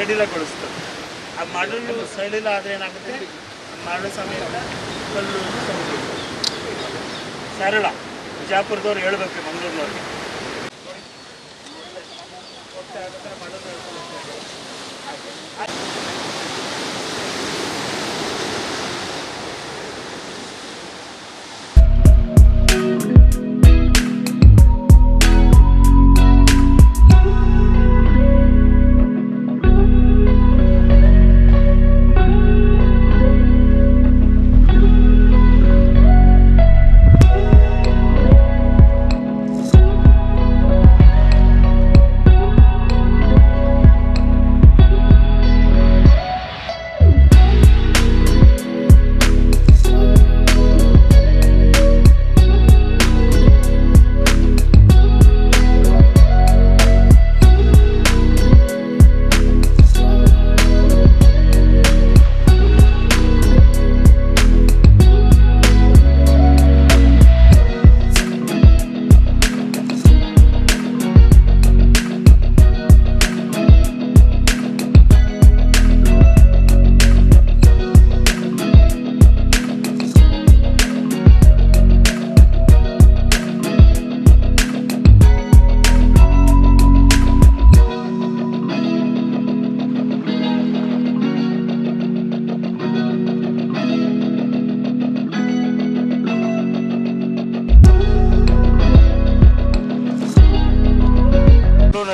ಸಡಿಲಗೊಳಿಸ್ತದೆ. ಆ ಮರಳು ಸಡಿಲ ಆದರೆ ಏನಾಗುತ್ತೆ, ಮರಳು ಸಮೇತ ಕಲ್ಲು ಸರಳ. ಬಿಜಾಪುರದವ್ರು ಹೇಳ್ಬೇಕು ಮಂಗಳೂರಿನವ್ರಿಗೆ.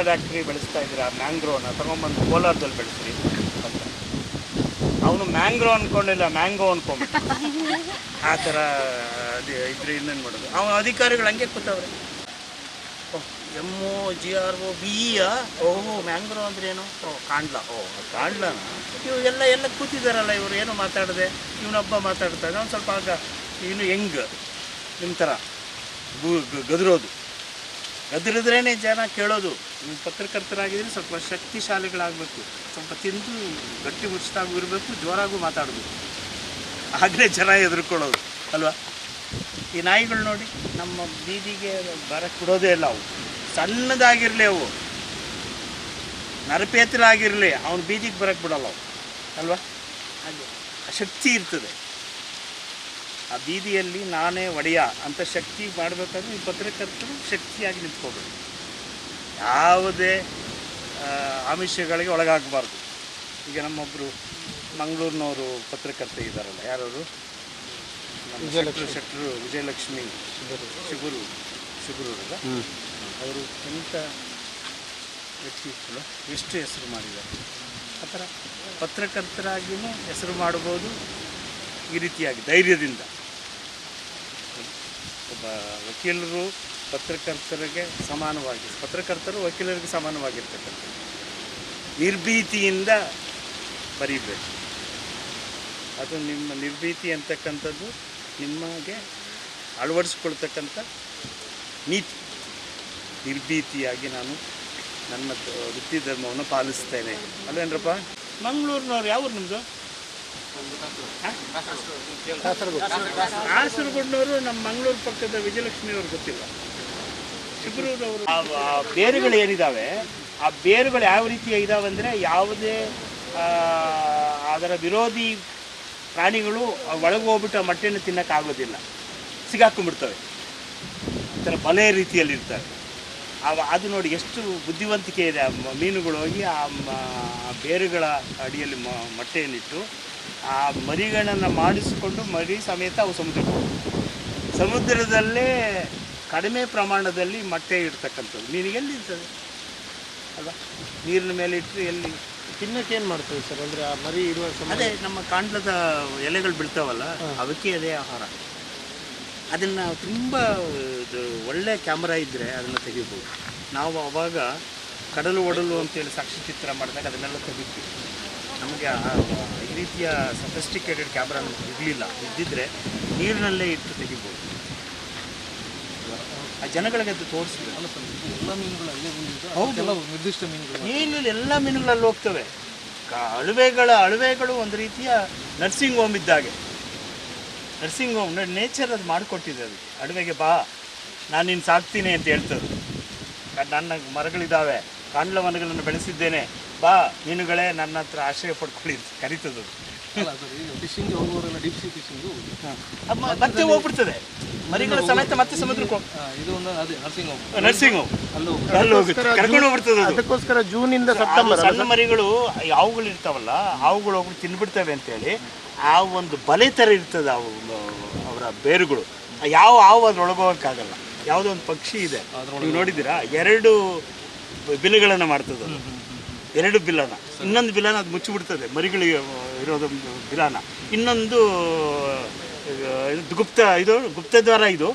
ಫ್ಯಾಕ್ಟ್ರಿ ಬೆಳೆಸ್ತಾ ಇದ್ದೀರಾ, ಮ್ಯಾಂಗ್ರೋನ ತಗೊಂಬಂದು ಕೋಲಾರದಲ್ಲಿ ಬೆಳೆಸ್ರಿ ಅಂತ. ಅವನು ಮ್ಯಾಂಗ್ರೋ ಅಂದ್ಕೊಂಡಿಲ್ಲ, ಮ್ಯಾಂಗೋ ಅಂದ್ಕೊಂಡ್ಬಿಟ್ಟು. ಆ ಥರ ಇದ್ರೆ ಇನ್ನೇನು ಮಾಡೋದು. ಅವನ ಅಧಿಕಾರಿಗಳು ಹಂಗೆ ಕೂತವ್ರೆ. MOGROBE ಓಹೋ ಮ್ಯಾಂಗ್ರೋ ಅಂದ್ರೆ ಏನು? ಕಾಂಡ್ಲ. ಕಾಂಡ್ಲನ ಇವು ಎಲ್ಲ ಕೂತಿದ್ದಾರಲ್ಲ, ಇವರು ಏನು ಮಾತಾಡದೆ ಇವನೊಬ್ಬ ಮಾತಾಡ್ತಾರೆ. ಒಂದು ಸ್ವಲ್ಪ ಆಗ ಇವನು ಹೆಂಗ್ ನಿಮ್ಮ ಥರ ಗದರಿದ್ರೇ ಜನ ಕೇಳೋದು. ನೀವು ಪತ್ರಕರ್ತರಾಗಿದ್ರೆ ಸ್ವಲ್ಪ ಶಕ್ತಿಶಾಲಿಗಳಾಗಬೇಕು, ಸ್ವಲ್ಪ ತಿಂದು ಗಟ್ಟಿ ಮುಚ್ಚಿತಾಗೂ ಇರಬೇಕು, ಜೋರಾಗೂ ಮಾತಾಡಬೇಕು, ಆಗಲೇ ಜನ ಹೆದರ್ಕೊಳ್ಳೋದು ಅಲ್ವಾ. ಈ ನಾಯಿಗಳು ನೋಡಿ ನಮ್ಮ ಬೀದಿಗೆ ಬರಕ್ಕೆ ಬಿಡೋದೇ ಇಲ್ಲ. ಅವು ಸಣ್ಣದಾಗಿರಲಿ, ಅವು ನರಪೇತಲಾಗಿರಲಿ, ಅವನು ಬೀದಿಗೆ ಬರಕ್ಕೆ ಬಿಡೋಲ್ಲ ಅವು ಅಲ್ವಾ. ಹಾಗೆ ಆ ಶಕ್ತಿ ಇರ್ತದೆ. ಆ ಬೀದಿಯಲ್ಲಿ ನಾನೇ ಒಡೆಯ ಅಂತ ಶಕ್ತಿ ಮಾಡಬೇಕಾದ್ರೆ ಈ ಪತ್ರಕರ್ತರು ಶಕ್ತಿಯಾಗಿ ನಿಂತ್ಕೋಬೇಕು. ಯಾವುದೇ ಆಮಿಷಗಳಿಗೆ ಒಳಗಾಗಬಾರ್ದು. ಈಗ ನಮ್ಮೊಬ್ಬರು ಮಂಗಳೂರಿನವರು ಪತ್ರಕರ್ತ ಇದ್ದಾರಲ್ಲ, ಯಾರವರು, ಶೆಟ್ಟರು ವಿಜಯಲಕ್ಷ್ಮಿ ಶಿಬರೂರಲ್ಲ, ಅವರು ಎಂಥ ವ್ಯಕ್ತಿ ಇರ್ತಲ್ಲ, ಎಷ್ಟು ಹೆಸರು ಮಾಡಿದ್ದಾರೆ. ಆ ಥರ ಪತ್ರಕರ್ತರಾಗಿಯೂ ಹೆಸರು ಮಾಡ್ಬೋದು. ಈ ರೀತಿಯಾಗಿ ಧೈರ್ಯದಿಂದ ಒಬ್ಬ ವಕೀಲರು ಪತ್ರಕರ್ತರಿಗೆ ಸಮಾನವಾಗಿ, ಪತ್ರಕರ್ತರು ವಕೀಲರಿಗೆ ಸಮಾನವಾಗಿರ್ತಕ್ಕಂಥ ನಿರ್ಭೀತಿಯಿಂದ ಬರೀಬೇಕು. ಅದು ನಿಮ್ಮ ನಿರ್ಭೀತಿ ಅಂತಕ್ಕಂಥದ್ದು ನಿಮಗೆ ಅಳವಡಿಸ್ಕೊಳ್ತಕ್ಕಂಥ ನೀತಿ. ನಿರ್ಭೀತಿಯಾಗಿ ನಾನು ನನ್ನ ವೃತ್ತಿ ಧರ್ಮವನ್ನು ಪಾಲಿಸ್ತೇನೆ ಅಲ್ವೇನ್ರಪ್ಪ. ಮಂಗಳೂರಿನವ್ರು ಯಾವ್ರು ನಿಮ್ಮದು? ಕಾಸರಗೋಡಿನವರು. ನಮ್ಮ ಮಂಗಳೂರು ಪಕ್ಕದ ವಿಜಯಲಕ್ಷ್ಮಿಯವ್ರು ಗೊತ್ತಿಲ್ಲ, ಶಿಬರೂರವರು. ಆ ಬೇರುಗಳು ಏನಿದ್ದಾವೆ, ಆ ಬೇರುಗಳು ಯಾವ ರೀತಿಯ ಇದಾವೆ ಅಂದರೆ, ಯಾವುದೇ ಅದರ ವಿರೋಧಿ ಪ್ರಾಣಿಗಳು ಒಳಗೆ ಹೋಗ್ಬಿಟ್ಟು ಆ ಮೊಟ್ಟೆಯನ್ನು ತಿನ್ನೋಕ್ಕಾಗೋದಿಲ್ಲ, ಸಿಗಾಕೊಂಡ್ಬಿಡ್ತವೆ. ಈ ಥರ ಬಲೆ ರೀತಿಯಲ್ಲಿರ್ತವೆ. ಅದು ನೋಡಿ ಎಷ್ಟು ಬುದ್ಧಿವಂತಿಕೆ ಇದೆ. ಆ ಮೀನುಗಳು ಹೋಗಿ ಆ ಬೇರುಗಳ ಅಡಿಯಲ್ಲಿ ಮೊಟ್ಟೆಯನ್ನಿಟ್ಟು ಆ ಮರಿಗಳನ್ನು ಮಾಡಿಸಿಕೊಂಡು ಮರಿ ಸಮೇತ ಅವು ಸಮುದ್ರಕ್ಕೆ ಹೋಗ್ತವೆ. ಸಮುದ್ರದಲ್ಲೇ ಕಡಿಮೆ ಪ್ರಮಾಣದಲ್ಲಿ ಮೊಟ್ಟೆ ಇಡ್ತಕ್ಕಂಥದ್ದು ಮೀನಿಗೆ ಎಲ್ಲಿ ಇರ್ತದೆ ಅಲ್ವಾ. ನೀರಿನ ಮೇಲೆ ಇಟ್ಟರೆ ಎಲ್ಲಿ ತಿನ್ನಕ್ಕೆ ಏನು ಮಾಡ್ತೇವೆ ಸರ್? ಅಂದರೆ ಆ ಮರಿ ಇರುವ ಅದೇ ನಮ್ಮ ಕಾಂಡ್ಲದ ಎಲೆಗಳು ಬೀಳ್ತಾವಲ್ಲ, ಅವಕ್ಕೆ ಅದೇ ಆಹಾರ. ಅದನ್ನು ತುಂಬ ಒಳ್ಳೆ ಕ್ಯಾಮ್ರಾ ಇದ್ದರೆ ಅದನ್ನು ತೆಗಿಬೋದು. ನಾವು ಅವಾಗ ಕಡಲು ಒಡಲು ಅಂತೇಳಿ ಸಾಕ್ಷ್ಯಚಿತ್ರ ಮಾಡಿದಾಗ ಅದನ್ನೆಲ್ಲ ತೆಗಿತೀವಿ. ನಮಗೆ ಈ ರೀತಿಯ ಸಫಿಸ್ಟಿಕೇಟೆಡ್ ಕ್ಯಾಮ್ರಾ ನಮಗೆ ಇರಲಿಲ್ಲ. ಇದ್ದಿದ್ದರೆ ನೀರಿನಲ್ಲೇ ಇಟ್ಟು ತೆಗಿಬೋದು. ಆ ಜನಗಳಿಗೆ ಅದು ತೋರಿಸ್ಬೇಕು. ಎಲ್ಲ ಮೀನುಗಳು ಹೌದು, ನಿರ್ದಿಷ್ಟ ಮೀನುಗಳು ಏನಿಲ್ಲ, ಎಲ್ಲ ಮೀನುಗಳಲ್ಲಿ ಹೋಗ್ತವೆ. ಅಳುವೆಗಳು ಒಂದು ರೀತಿಯ ನರ್ಸಿಂಗ್ ಹೋಮ್ ಇದ್ದಾಗೆ. ನರ್ಸಿಂಗ್ ಹೋಮ್ ನೇಚರ್ ಅದು ಮಾಡಿಕೊಟ್ಟಿದೆ. ಅದು ಅಡುಗೆಗೆ ಬಾ, ನಾನು ನಿನ್ನ ಸಾಕ್ತೀನಿ ಅಂತ ಹೇಳ್ತದೆ. ನನ್ನ ಮರಗಳಿದ್ದಾವೆ, ಕಾಂಡ್ಲ ಮರಗಳನ್ನು ಬೆಳೆಸಿದ್ದೇನೆ, ಬಾ ಮೀನುಗಳೇ ನನ್ನ ಹತ್ರ ಆಶ್ರಯ ಪಡ್ಕೊಳ್ಳಿ ಅಂತ ಕರೀತದೆ. ಅಲ್ಲ ಸರ್, ಈಗ ಫಿಶಿಂಗ್ ಹೋಗುವವರೆಲ್ಲ ಡೀಪ್ ಸಿ ಫಿಶಿಂಗು ಮತ್ತೆ ಹೋಗ್ಬಿಡ್ತದೆ ಮರಿಗಳ ಸಮೇತ ಮತ್ತೆ ಸಮುದ್ರಕ್ಕೆ ಇದು ಒಂದು ಅದೇ ನರ್ಸಿಂಗ್ ಹೋಮ್ ನರ್ಸಿಂಗ್ ಹೋಮ್ ಅಲ್ಲಿ ಹೋಗುತ್ತೆ, ಕರ್ಕೊಂಡು ಹೋಗ್ಬಿಡ್ತದೆ. ಅದಕ್ಕೋಸ್ಕರ ಜೂನಿಂದ ಸೆಪ್ಟೆಂಬರ್ ಸಣ್ಣ ಮರಿಗಳು ಹಾವುಗಳು ಇರ್ತಾವಲ್ಲ, ಹಾವುಗಳು ಹೋಗಿ ತಿನ್ಬಿಡ್ತವೆ ಅಂತೇಳಿ ಆ ಒಂದು ಬಲೆ ಥರ ಇರ್ತದೆ ಅವು ಅವರ ಬೇರುಗಳು. ಯಾವ ಹಾವು ಅದ್ರೊಳಗೆ ಹೋಗೋಕ್ಕಾಗಲ್ಲ. ಯಾವುದೋ ಒಂದು ಪಕ್ಷಿ ಇದೆ ನೀವು ನೋಡಿದ್ದೀರಾ, 2 ಬಿಲಗಳನ್ನು ಮಾಡ್ತದೆ, 2 ಬಿಲನ, ಇನ್ನೊಂದು ಬಿಲನ ಅದು ಮುಚ್ಚಿಬಿಡ್ತದೆ ಮರಿಗಳಿಗೆ ಇರೋದೊಂದು ಬಿಲನ, ಇನ್ನೊಂದು ಗುಪ್ತದ್ವಾರ, ಇದು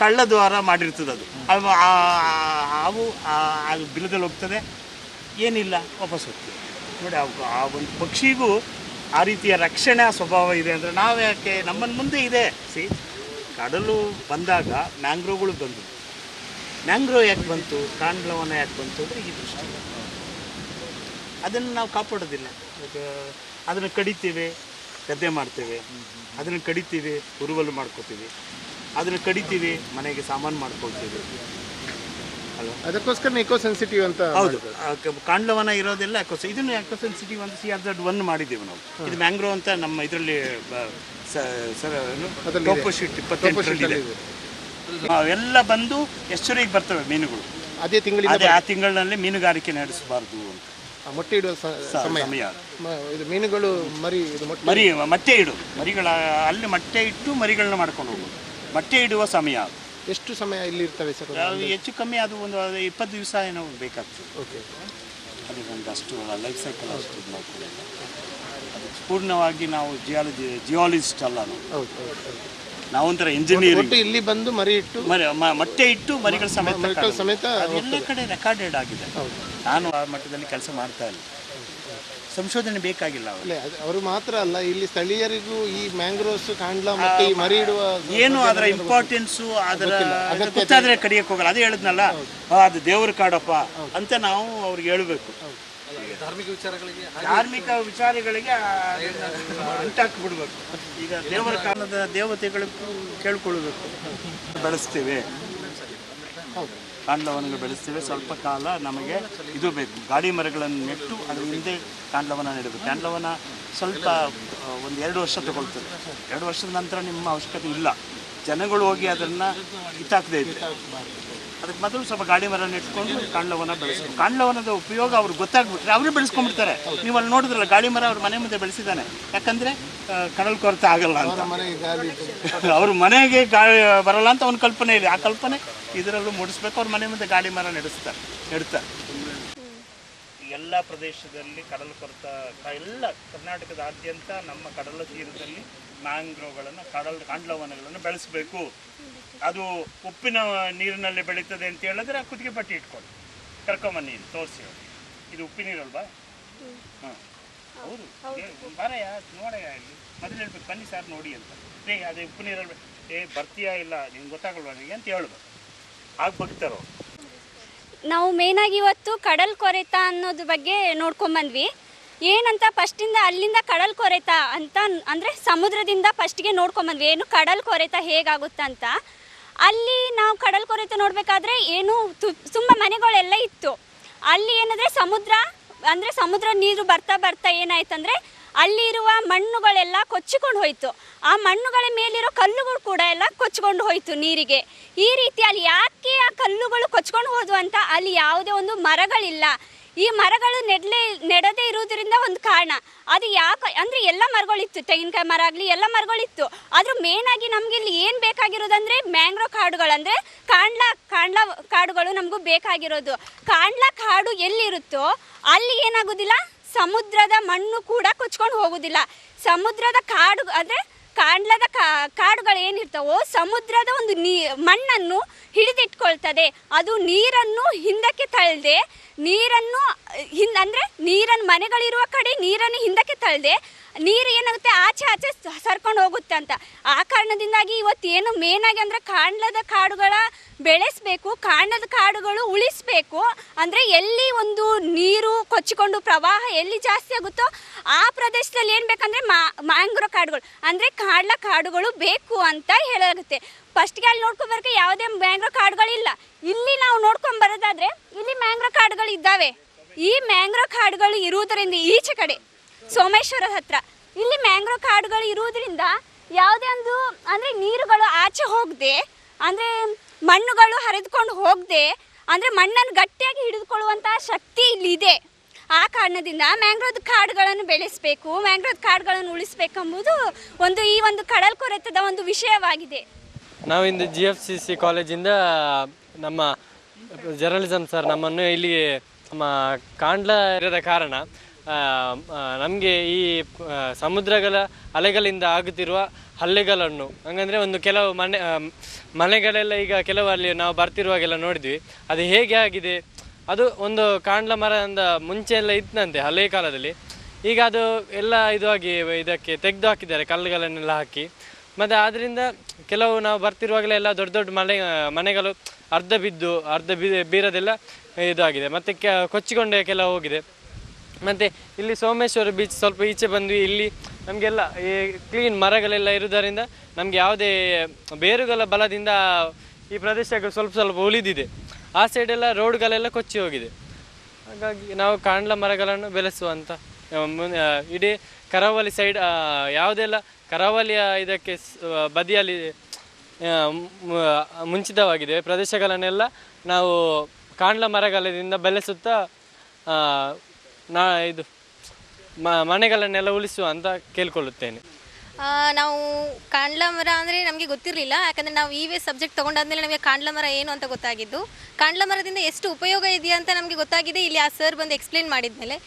ಕಳ್ಳ ದ್ವಾರ ಮಾಡಿರ್ತದೆ. ಅದು ಹಾವು ಆ ಬಿಲದಲ್ಲಿ ಹೋಗ್ತದೆ, ಏನಿಲ್ಲ ವಾಪಸ್ ಹೋಗ್ತದೆ. ನೋಡಿ ಆ ಒಂದು ಪಕ್ಷಿಗೂ ಆ ರೀತಿಯ ರಕ್ಷಣೆ ಸ್ವಭಾವ ಇದೆ ಅಂದರೆ ನಾವು ಯಾಕೆ ನಮ್ಮನ್ನು ಮುಂದೆ ಇದೆ. ಕಡಲು ಬಂದಾಗ ಮ್ಯಾಂಗ್ರೋವ್ಗಳು ಬಂದವು. ಮ್ಯಾಂಗ್ರೋವ್ ಯಾಕೆ ಬಂತು, ಕಾಂಡ್ಲವನ ಯಾಕೆ ಬಂತು ಅಂದರೆ ಈ ದೃಷ್ಟಿ. ಅದನ್ನು ನಾವು ಕಾಪಾಡೋದಿಲ್ಲ. ಅದನ್ನು ಕಡಿತೀವಿ, ಗದ್ದೆ ಮಾಡ್ತೇವೆ, ಅದನ್ನು ಕಡಿತೀವಿ, ಉರುವಲು ಮಾಡ್ಕೋತೀವಿ, ಅದನ್ನು ಕಡಿತೀವಿ, ಮನೆಗೆ ಸಾಮಾನು ಮಾಡ್ಕೊಳ್ತೀವಿ ಅಲ್ವಾ. ಅದಕ್ಕೋಸ್ಕರ ಇಕೋ ಸೆನ್ಸಿಟಿವ್ ಅಂತ. ಹೌದು, ಕಾಂಡ್ಲವನ ಇರೋದೆಲ್ಲ ಇದನ್ನು ಎಕೋ ಸೆನ್ಸಿಟಿವ್ ಅಂತ CRZ1 ಮಾಡಿದ್ದೇವೆ ನಾವು. ಇದು ಮ್ಯಾಂಗ್ರೋವ್ ಅಂತ ನಮ್ಮ ಇದರಲ್ಲಿ ಟೋಪೋಶೀಟ್ 28 ಅವೆಲ್ಲ ಬಂದು ಎಚ್ಚರಿಗೆ ಬರ್ತವೆ ಮೀನುಗಳು. ಅದೇ ತಿಂಗಳಿಂದ ಆ ತಿಂಗಳಿನಲ್ಲಿ ಮೀನುಗಾರಿಕೆ ನಡೆಸಬಾರ್ದು ಅಂತ ಮೊಟ್ಟೆ ಇಡುವ ಸಮಯ. ಇದು ಮೀನುಗಳು ಮೊಟ್ಟೆ ಇಡು ಮರಿಗಳ ಅಲ್ಲಿ ಮೊಟ್ಟೆ ಇಟ್ಟು ಮರಿಗಳನ್ನ ಮಾಡ್ಕೊಂಡು ಹೋಗೋದು. ಮೊಟ್ಟೆ ಇಡುವ ಸಮಯ ಎಷ್ಟು ಸಮಯ ಇಲ್ಲಿ ಇರ್ತವೆ ಸರ್? ಹೆಚ್ಚು ಕಮ್ಮಿ ಅದು ಒಂದು 20 ದಿವಸ ಏನೋ ಬೇಕಾಗ್ತದೆ. ಓಕೆ, ಅದಕ್ಕೊಂದು ಅಷ್ಟು ಲೈಫ್ ಸೈಕಲ್ ಅಷ್ಟು ಇದು ಮಾಡ್ಕೊಳ್ಳೋದು. ಅದು ಪೂರ್ಣವಾಗಿ ನಾವು ಜಿಯಾಲಜಿಸ್ಟ್ ಅಲ್ಲ ನಾವೊಂಥರ ಇಂಜಿನಿಯರಿಂಗ್. ಇಲ್ಲಿ ಬಂದು ಮರಿ ಇಟ್ಟು ಮೊಟ್ಟೆ ಇಟ್ಟು ಮರಿಗಳ ಸಮೇತ ಎಲ್ಲ ಕಡೆ ರೆಕಾರ್ಡೆಡ್ ಆಗಿದೆ. ನಾನು ಆ ಮಟ್ಟದಲ್ಲಿ ಕೆಲಸ ಮಾಡ್ತಾ ಇಲ್ಲ, ಸಂಶೋಧನೆ ಬೇಕಾಗಿಲ್ಲ. ಅವರು ಮಾತ್ರ ಅಲ್ಲ, ಇಲ್ಲಿ ಸ್ಥಳೀಯರಿಗೂ ಈ ಮ್ಯಾಂಗ್ರೋವ್ಸ್, ಕಾಂಡ್ಲಾ ಮತ್ತೆ ಈ ಮರಿ ಇಡುವ ಏನು ಅದರ ಇಂಪಾರ್ಟೆನ್ಸು ಅದರ ಗೊತ್ತಾದ್ರೆ ಕಡಿಯಕ್ಕೆ ಹೋಗಲ್ಲ. ಅದೇ ಹೇಳಿದ್ನಲ್ಲ, ಅದು ದೇವ್ರ ಕಾಡಪ್ಪ ಅಂತ ನಾವು ಅವ್ರಿಗೆ ಹೇಳಬೇಕು. ಧಾರ್ಮಿಕ ವಿಚಾರಗಳಿಗೆ ಅಂಟಾಕ್ಬಿಡ್ಬೇಕು. ಈಗ ದೇವರ ಕಾಲದ ದೇವತೆಗಳಿಗೂ ಕೇಳ್ಕೊಳ್ಬೇಕು. ಬೆಳೆಸ್ತೀವಿ, ಕಾಂಡ್ಲವನ ಬೆಳೆಸ್ತೀವಿ. ಸ್ವಲ್ಪ ಕಾಲ ನಮಗೆ ಇದು ಬೇಕು, ಗಾಡಿ ಮರಗಳನ್ನು ನೆಟ್ಟು ಅದ್ರ ಹಿಂದೆ ಕಾಂಡ್ಲವನ ನೆಡಬೇಕು. ಕಾಂಡ್ಲವನ ಸ್ವಲ್ಪ ಒಂದು 2 ವರ್ಷ ತಗೊಳ್ತದೆ. 2 ವರ್ಷದ ನಂತರ ನಿಮ್ಮ ಅವಶ್ಯಕತೆ ಇಲ್ಲ. ಜನಗಳು ಹೋಗಿ ಅದನ್ನು ಕಿತ್ತಾಕದೇ ಇದ್ದರೆ ಅದಕ್ಕೆ ಮೊದಲು ಸ್ವಲ್ಪ ಗಾಡಿ ಮರ ನೆಟ್ಕೊಂಡು ಕಾಂಡ್ಲವನ ಬೆಳೆಸಬೇಕು. ಕಾಂಡ್ಲವನದ ಉಪಯೋಗ ಅವ್ರಿಗೆ ಗೊತ್ತಾಗ್ಬಿಟ್ರೆ ಅವರೇ ಬೆಳೆಸ್ಕೊಂಡ್ಬಿಡ್ತಾರೆ. ನೀವು ಅಲ್ಲಿ ನೋಡಿದ್ರಲ್ಲ, ಗಾಳಿ ಮರ ಅವ್ರ ಮನೆ ಮುಂದೆ ಬೆಳೆಸಿದ್ದಾನೆ, ಯಾಕಂದರೆ ಕಡಲ್ ಕೊರತೆ ಆಗಲ್ಲ ಅಂತ. ಅವ್ರ ಮನೆಗೆ ಗಾಳಿ ಬರಲ್ಲ ಅಂತ ಒಂದು ಕಲ್ಪನೆ ಇದೆ. ಆ ಕಲ್ಪನೆ ಇದರಲ್ಲೂ ಮೂಡಿಸ್ಬೇಕು. ಅವ್ರ ಮನೆ ಮುಂದೆ ಗಾಳಿ ಮರ ನೆಡ್ತಾರೆ. ಎಲ್ಲ ಪ್ರದೇಶದಲ್ಲಿ ಕಡಲು ಕೊರತ ಎಲ್ಲ ಕರ್ನಾಟಕದಾದ್ಯಂತ ನಮ್ಮ ಕಡಲ ತೀರದಲ್ಲಿ ಮ್ಯಾಂಗ್ರೋವ್ಗಳನ್ನು ಕಾಂಡ್ಲವನಗಳನ್ನು ಬೆಳೆಸಬೇಕು. ಅದು ಉಪ್ಪಿನ ನೀರಿನಲ್ಲಿ ಬೆಳೀತದೆ ಅಂತ ಹೇಳಿದ್ರೆ ಕುತ್ತಿಗೆ ಪಟ್ಟಿ ಇಟ್ಕೊಂಡು ಕರ್ಕೊಂಬನ್ನಿ ತೋರಿಸಿ. ಇದು ಉಪ್ಪಿ ನೀರಲ್ವಾ? ಹಾಂ, ಹೌದು. ಬಾರಯ್ಯ ನೋಡಯ್ಯ, ಇಲ್ಲಿ ಮೊದಲು ಹೇಳ್ಬೇಕು, ಬನ್ನಿ ಸರ್ ನೋಡಿ ಅಂತ. ಅದೇ ಉಪ್ಪು ನೀರಲ್ಲಿ ಬರ್ತೀಯಾ ಇಲ್ಲ ನಿಮ್ಗೆ ಗೊತ್ತಾಗಲ್ವ ನನಗೆ ಅಂತ ಹೇಳ್ಬೇಕು. ಆಗ ಬಗ್ತಾರೋ. ನಾವು ಮೇನಾಗಿ ಇವತ್ತು ಕಡಲ್ ಕೊರೆತ ಅನ್ನೋದ್ರ ಬಗ್ಗೆ ನೋಡ್ಕೊಂಬಂದ್ವಿ. ಏನಂತ ಫಸ್ಟಿಂದ ಅಲ್ಲಿಂದ ಕಡಲ್ ಕೊರೆತ ಅಂತ ಅಂದರೆ ಸಮುದ್ರದಿಂದ ಫಸ್ಟಿಗೆ ನೋಡ್ಕೊಂಬಂದ್ವಿ, ಏನು ಕಡಲ್ ಕೊರೆತ ಹೇಗಾಗುತ್ತಂತ. ಅಲ್ಲಿ ನಾವು ಕಡಲ್ ಕೊರೆತ ನೋಡಬೇಕಾದ್ರೆ ಏನು ತುಂಬ ಮನೆಗಳೆಲ್ಲ ಇತ್ತು. ಅಲ್ಲಿ ಏನಂದರೆ ಸಮುದ್ರ ನೀರು ಬರ್ತಾ ಏನಾಯ್ತಂದರೆ ಅಲ್ಲಿ ಇರುವ ಮಣ್ಣುಗಳೆಲ್ಲ ಕೊಚ್ಚಿಕೊಂಡು ಹೋಯಿತು. ಆ ಮಣ್ಣುಗಳ ಮೇಲಿರೋ ಕಲ್ಲುಗಳು ಕೂಡ ಎಲ್ಲ ಕೊಚ್ಚಿಕೊಂಡು ಹೋಯಿತು ನೀರಿಗೆ. ಈ ರೀತಿ ಅಲ್ಲಿ ಯಾಕೆ ಆ ಕಲ್ಲುಗಳು ಕೊಚ್ಕೊಂಡು ಹೋದ್ವು ಅಂತ, ಅಲ್ಲಿ ಯಾವುದೇ ಒಂದು ಮರಗಳಿಲ್ಲ. ಈ ಮರಗಳು ನೆಡದೇ ಇರುವುದರಿಂದ ಒಂದು ಕಾರಣ. ಅದು ಯಾಕೆ ಅಂದರೆ ಎಲ್ಲ ಮರಗಳಿತ್ತು, ತೆಂಗಿನಕಾಯಿ ಮರ ಆಗಲಿ ಎಲ್ಲ ಮರಗಳಿತ್ತು. ಆದರೂ ಮೇನಾಗಿ ನಮಗೆ ಇಲ್ಲಿ ಏನು ಬೇಕಾಗಿರೋದಂದರೆ ಮ್ಯಾಂಗ್ರೋವ್ ಕಾಡುಗಳು, ಅಂದರೆ ಕಾಂಡ್ಲಾ ಕಾಡುಗಳು ನಮಗೂ ಬೇಕಾಗಿರೋದು. ಕಾಂಡ್ಲಾ ಕಾಡು ಎಲ್ಲಿರುತ್ತೋ ಅಲ್ಲಿ ಏನಾಗೋದಿಲ್ಲ, ಸಮುದ್ರದ ಮಣ್ಣು ಕೂಡ ಕೊಚ್ಕೊಂಡು ಹೋಗೋದಿಲ್ಲ. ಸಮುದ್ರದ ಕಾಡು ಅಂದರೆ ಕಾಂಡ್ಲದ ಕಾಡುಗಳು ಏನಿರ್ತಾವೋ ಸಮುದ್ರದ ಒಂದು ಮಣ್ಣನ್ನು ಹಿಡಿದಿಟ್ಕೊಳ್ತದೆ. ಅದು ನೀರನ್ನು ಹಿಂದಕ್ಕೆ ತಳ್ಳದೆ, ನೀರನ್ನು ಮನೆಗಳಿರುವ ಕಡೆ ನೀರನ್ನು ಹಿಂದಕ್ಕೆ ತಳ್ಳದೆ ನೀರು ಏನಾಗುತ್ತೆ ಆಚೆ ಸರ್ಕೊಂಡು ಹೋಗುತ್ತೆ ಅಂತ. ಆ ಕಾರಣದಿಂದಾಗಿ ಇವತ್ತೇನು ಮೇನಾಗಿ ಅಂದರೆ ಕಾಂಡ್ಲದ ಕಾಡುಗಳ ಬೆಳೆಸಬೇಕು, ಕಾಂಡದ ಕಾಡುಗಳು ಉಳಿಸಬೇಕು. ಅಂದರೆ ಎಲ್ಲಿ ಒಂದು ನೀರು ಕೊಚ್ಚಿಕೊಂಡು ಪ್ರವಾಹ ಎಲ್ಲಿ ಜಾಸ್ತಿ ಆಗುತ್ತೋ ಆ ಪ್ರದೇಶದಲ್ಲಿ ಏನು ಬೇಕಂದರೆ ಮ್ಯಾಂಗ್ರೋವ್ ಕಾಡುಗಳು ಅಂದರೆ ಕಾಂಡ್ಲಾ ಕಾಡುಗಳು ಬೇಕು ಅಂತ ಹೇಳಾಗುತ್ತೆ. ಫಸ್ಟ್ಗೆ ಅಲ್ಲಿ ನೋಡ್ಕೊಂಬರೋಕ್ಕೆ ಯಾವುದೇ ಮ್ಯಾಂಗ್ರೋವ್ ಕಾಡುಗಳಿಲ್ಲ. ಇಲ್ಲಿ ನಾವು ನೋಡ್ಕೊಂಡು ಬರೋದಾದರೆ ಇಲ್ಲಿ ಮ್ಯಾಂಗ್ರೋವ್ ಕಾಡುಗಳು ಇದ್ದಾವೆ. ಈ ಮ್ಯಾಂಗ್ರೋ ಕಾಡುಗಳು ಇರುವುದರಿಂದ ಈಚೆ ಕಡೆ ಸೋಮೇಶ್ವರದ ಹತ್ರ ಇಲ್ಲಿ ಮ್ಯಾಂಗ್ರೋ ಕಾಡುಗಳು ಇರುವುದರಿಂದ ಯಾವುದೇ ಒಂದು ಅಂದರೆ ನೀರುಗಳು ಆಚೆ ಹೋಗದೆ, ಅಂದರೆ ಮಣ್ಣುಗಳು ಹರಿದುಕೊಂಡು ಹೋಗದೆ, ಅಂದರೆ ಮಣ್ಣನ್ನು ಗಟ್ಟಿಯಾಗಿ ಹಿಡಿದುಕೊಳ್ಳುವಂತಹ ಶಕ್ತಿ ಇಲ್ಲಿದೆ. ಆ ಕಾರಣದಿಂದ ಮ್ಯಾಂಗ್ರೋವ್ ಕಾಡುಗಳನ್ನು ಬೆಳೆಸಬೇಕು, ಮ್ಯಾಂಗ್ರೋವ್ ಕಾಡುಗಳನ್ನು ಉಳಿಸಬೇಕೆಂಬುದು ಈ ಒಂದು ಕಡಲ್ ಕೊರೆತದ ಒಂದು ವಿಷಯವಾಗಿದೆ. ನಾವಿಂದು GFCC ಕಾಲೇಜಿಂದ ನಮ್ಮ ಜರ್ನಲಿಸಮ್ ಸರ್ ನಮ್ಮನ್ನು ಇಲ್ಲಿ ನಮ್ಮ ಕಾಂಡ್ಲ ಇರದ ಕಾರಣ ನಮಗೆ ಈ ಸಮುದ್ರಗಳ ಅಲೆಗಳಿಂದ ಆಗುತ್ತಿರುವ ಹಲ್ಲೆಗಳನ್ನು ಹಂಗಂದರೆ ಒಂದು ಕೆಲವು ಮನೆಗಳೆಲ್ಲ ಈಗ ಕೆಲವು ಅಲ್ಲಿ ನಾವು ಬರ್ತಿರುವಾಗೆಲ್ಲ ನೋಡಿದ್ವಿ. ಅದು ಹೇಗೆ ಆಗಿದೆ, ಅದು ಒಂದು ಕಾಂಡ್ಲ ಮರದಿಂದ ಮುಂಚೆ ಎಲ್ಲ ಇತ್ತಂತೆ ಹಳೆಯ ಕಾಲದಲ್ಲಿ. ಈಗ ಅದು ಎಲ್ಲ ಇದಕ್ಕೆ ತೆಗೆದು ಹಾಕಿದ್ದಾರೆ, ಕಲ್ಲುಗಳನ್ನೆಲ್ಲ ಹಾಕಿ. ಮತ್ತು ಆದ್ದರಿಂದ ಕೆಲವು ನಾವು ಬರ್ತಿರುವಾಗಲೆಲ್ಲ ದೊಡ್ಡ ದೊಡ್ಡ ಮನೆಗಳು ಅರ್ಧ ಬೀರದೆಲ್ಲ ಇದಾಗಿದೆ. ಮತ್ತು ಕೊಚ್ಚಿಕೊಂಡೆ ಕೆಲವು ಹೋಗಿದೆ. ಮತ್ತು ಇಲ್ಲಿ ಸೋಮೇಶ್ವರ ಬೀಚ್ ಸ್ವಲ್ಪ ಈಚೆ ಬಂದ್ವಿ. ಇಲ್ಲಿ ನಮಗೆಲ್ಲ ಈ ಕ್ಲೀನ್ ಮರಗಳೆಲ್ಲ ಇರುವುದರಿಂದ ನಮಗೆ ಯಾವುದೇ ಬೇರುಗಳ ಬಲದಿಂದ ಈ ಪ್ರದೇಶಕ್ಕೆ ಸ್ವಲ್ಪ ಉಳಿದಿದೆ. ಆ ಸೈಡೆಲ್ಲ ರೋಡ್ಗಳೆಲ್ಲ ಕೊಚ್ಚಿ ಹೋಗಿದೆ. ಹಾಗಾಗಿ ನಾವು ಕಾಂಡ್ಲ ಮರಗಳನ್ನು ಬೆಳೆಸುವಂಥ ಇಡೀ ಕರಾವಳಿ ಸೈಡ್ ಯಾವುದೆಲ್ಲ ಕರಾವಳಿಯ ಇದಕ್ಕೆ ಬದಿಯಲ್ಲಿ ಮುಂಚಿತವಾಗಿದೆ ಪ್ರದೇಶಗಳನ್ನೆಲ್ಲ ನಾವು ಕಾಂಡ್ಲ ಮರಗಳಿಂದ ಬೆಳೆಸುತ್ತಾ ಮನೆಗಳನ್ನೆಲ್ಲ ಉಳಿಸುವ ಅಂತ ಕೇಳ್ಕೊಳ್ಳುತ್ತೇನೆ. ನಾವು ಕಾಂಡ್ಲ ಮರ ಅಂದರೆ ನಮಗೆ ಗೊತ್ತಿರಲಿಲ್ಲ, ಯಾಕಂದರೆ ನಾವು ಸಬ್ಜೆಕ್ಟ್ ತೊಗೊಂಡಾದ್ಮೇಲೆ ನಮಗೆ ಕಾಂಡ್ಲ ಮರ ಏನು ಅಂತ ಗೊತ್ತಾಗಿದ್ದು. ಕಾಂಡ್ಲ ಮರದಿಂದ ಎಷ್ಟು ಉಪಯೋಗ ಇದೆಯಾ ಅಂತ ನಮಗೆ ಗೊತ್ತಾಗಿದೆ ಇಲ್ಲಿ ಆ ಸರ್ ಬಂದು ಎಕ್ಸ್ಪ್ಲೇನ್ ಮಾಡಿದ್ಮೇಲೆ.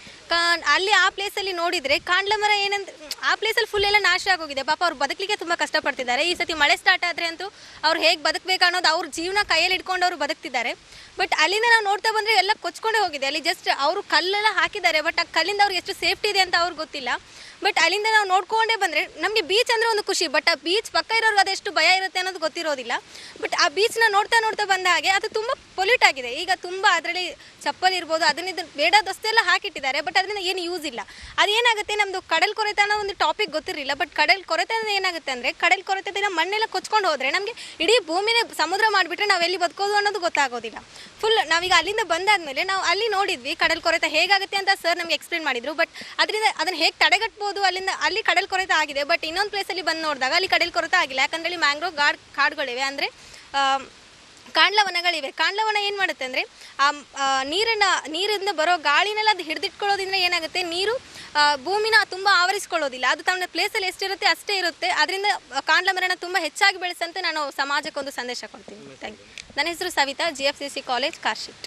ಅಲ್ಲಿ ಆ ಪ್ಲೇಸಲ್ಲಿ ನೋಡಿದರೆ ಕಾಂಡ್ಲ ಮರ ಏನಂತ ಆ ಪ್ಲೇಸಲ್ಲಿ ಫುಲ್ ಎಲ್ಲ ನಾಶ ಆಗೋಗಿದೆ. ಪಾಪ ಅವ್ರು ಬದುಕಲಿಕ್ಕೆ ತುಂಬ ಕಷ್ಟಪಡ್ತಿದ್ದಾರೆ. ಈ ಸತಿ ಮಳೆ ಸ್ಟಾರ್ಟ್ ಆದರೆ ಅಂತೂ ಅವ್ರು ಹೇಗೆ ಬದುಕಬೇಕು ಅನ್ನೋದು ಅವ್ರ ಜೀವನ ಕೈಯಲ್ಲಿ ಇಟ್ಕೊಂಡು ಅವರು ಬದುಕ್ತಿದ್ದಾರೆ. ಬಟ್ ಅಲ್ಲಿಂದ ನಾವು ನೋಡ್ತಾ ಬಂದರೆ ಎಲ್ಲ ಕೊಚ್ಕೊಂಡೇ ಹೋಗಿದೆ. ಅಲ್ಲಿ ಜಸ್ಟ್ ಅವರು ಕಲ್ಲೆಲ್ಲ ಹಾಕಿದ್ದಾರೆ, ಬಟ್ ಆ ಕಲ್ಲಿಂದ ಅವ್ರಿಗೆ ಎಷ್ಟು ಸೇಫ್ಟಿ ಇದೆ ಅಂತ ಅವ್ರಿಗೆ ಗೊತ್ತಿಲ್ಲ. ಬಟ್ ಅಲ್ಲಿಂದ ನಾವು ನೋಡ್ಕೊಂಡೇ ಬಂದರೆ ನಮಗೆ ಬೀಚ್ ಅಂದರೆ ಒಂದು ಖುಷಿ, ಬಟ್ ಆ ಬೀಚ್ ಪಕ್ಕ ಇರೋರ್ಗೆ ಅದೆಷ್ಟು ಭಯ ಇರುತ್ತೆ ಅನ್ನೋದು ಗೊತ್ತಿರೋದಿಲ್ಲ. ಬಟ್ ಆ ಬೀಚ್ನ ನೋಡ್ತಾ ಬಂದ ಹಾಗೆ ಅದು ತುಂಬ ಪೊಲ್ಯೂಟ್ ಆಗಿದೆ. ಈಗ ತುಂಬ ಅದರಲ್ಲಿ ಚಪ್ಪಲಿ ಇರ್ಬೋದು, ಅದನ್ನ ಬೇಡದಷ್ಟೆಲ್ಲ ಹಾಕಿಟ್ಟಿದ್ದಾರೆ. ಬಟ್ ಅದರಿಂದ ಏನು ಯೂಸ್ ಇಲ್ಲ. ಅದೇನಾಗುತ್ತೆ, ನಮ್ಮದು ಕಡಲ್ ಕೊರೆತ ಅನ್ನೋ ಒಂದು ಟಾಪಿಕ್ ಗೊತ್ತಿರಲಿಲ್ಲ. ಬಟ್ ಕಡಲ್ ಕೊರೆತದಿಂದ ಏನಾಗುತ್ತೆ ಅಂದರೆ, ಕಡಲ್ ಕೊರೆತದಿಂದ ಮಣ್ಣೆಲ್ಲ ಕೊಚ್ಕೊಂಡು ಹೋದರೆ ನಮಗೆ ಇಡೀ ಭೂಮಿನೇ ಸಮುದ್ರ ಮಾಡಿಬಿಟ್ರೆ ನಾವು ಎಲ್ಲಿ ಬದುಕೋದು ಅನ್ನೋದು ಗೊತ್ತಾಗೋದಿಲ್ಲ. ಫುಲ್ ನಾವೀಗ ಅಲ್ಲಿಂದ ಬಂದಾದ್ಮೇಲೆ ನಾವು ಅಲ್ಲಿ ನೋಡಿದ್ವಿ ಕಡಲ್ ಕೊರೆತ ಹೇಗಾಗುತ್ತೆ ಅಂತ ಸರ್ ನಮಗೆ ಎಕ್ಸ್ಪ್ಲೇನ್ ಮಾಡಿದ್ರು. ಬಟ್ ಅದರಿಂದ ಅದನ್ನು ಹೇಗೆ ತಡೆಗಟ್ಬೋದು, ಅಲ್ಲಿ ಕಡಲ್ ಕೊರೆತ ಆಗಿದೆ. ಬಟ್ ಇನ್ನೊಂದು ಪ್ಲೇಸಲ್ಲಿ ಬಂದು ನೋಡಿದಾಗ ಅಲ್ಲಿ ಕಡಲ್ ಕೊರೆತ ಆಗಿಲ್ಲ. ಯಾಕಂದರೆ ಅಲ್ಲಿ ಮ್ಯಾಂಗ್ರೋವ್ ಕಾಡುಗಳಿವೆ, ಅಂದರೆ ಕಾಂಡ್ಲ ವನಗಳಿವೆ. ಕಾಂಡ್ಲ ವನ ಏನು ಮಾಡುತ್ತೆ ಅಂದರೆ ನೀರಿಂದ ಬರೋ ಗಾಳಿನೆಲ್ಲ ಅದು ಹಿಡಿದಿಟ್ಕೊಳ್ಳೋದ್ರಿಂದ ಏನಾಗುತ್ತೆ, ನೀರು ಭೂಮಿನ ತುಂಬ ಆವರಿಸ್ಕೊಳ್ಳೋದಿಲ್ಲ. ಅದು ತನ್ನ ಪ್ಲೇಸಲ್ಲಿ ಎಷ್ಟಿರುತ್ತೆ ಅಷ್ಟೇ ಇರುತ್ತೆ. ಅದರಿಂದ ಕಾಂಡ್ಲ ಮರನ ತುಂಬ ಹೆಚ್ಚಾಗಿ ಬೆಳೆಸಂತೆ ನಾನು ಸಮಾಜಕ್ಕೊಂದು ಸಂದೇಶ ಕೊಡ್ತೀನಿ. Thank you. ನನ್ನ ಹೆಸರು ಸವಿತಾ, GFCC ಕಾಲೇಜ್ ಕಾರ್ಶಿಟ್.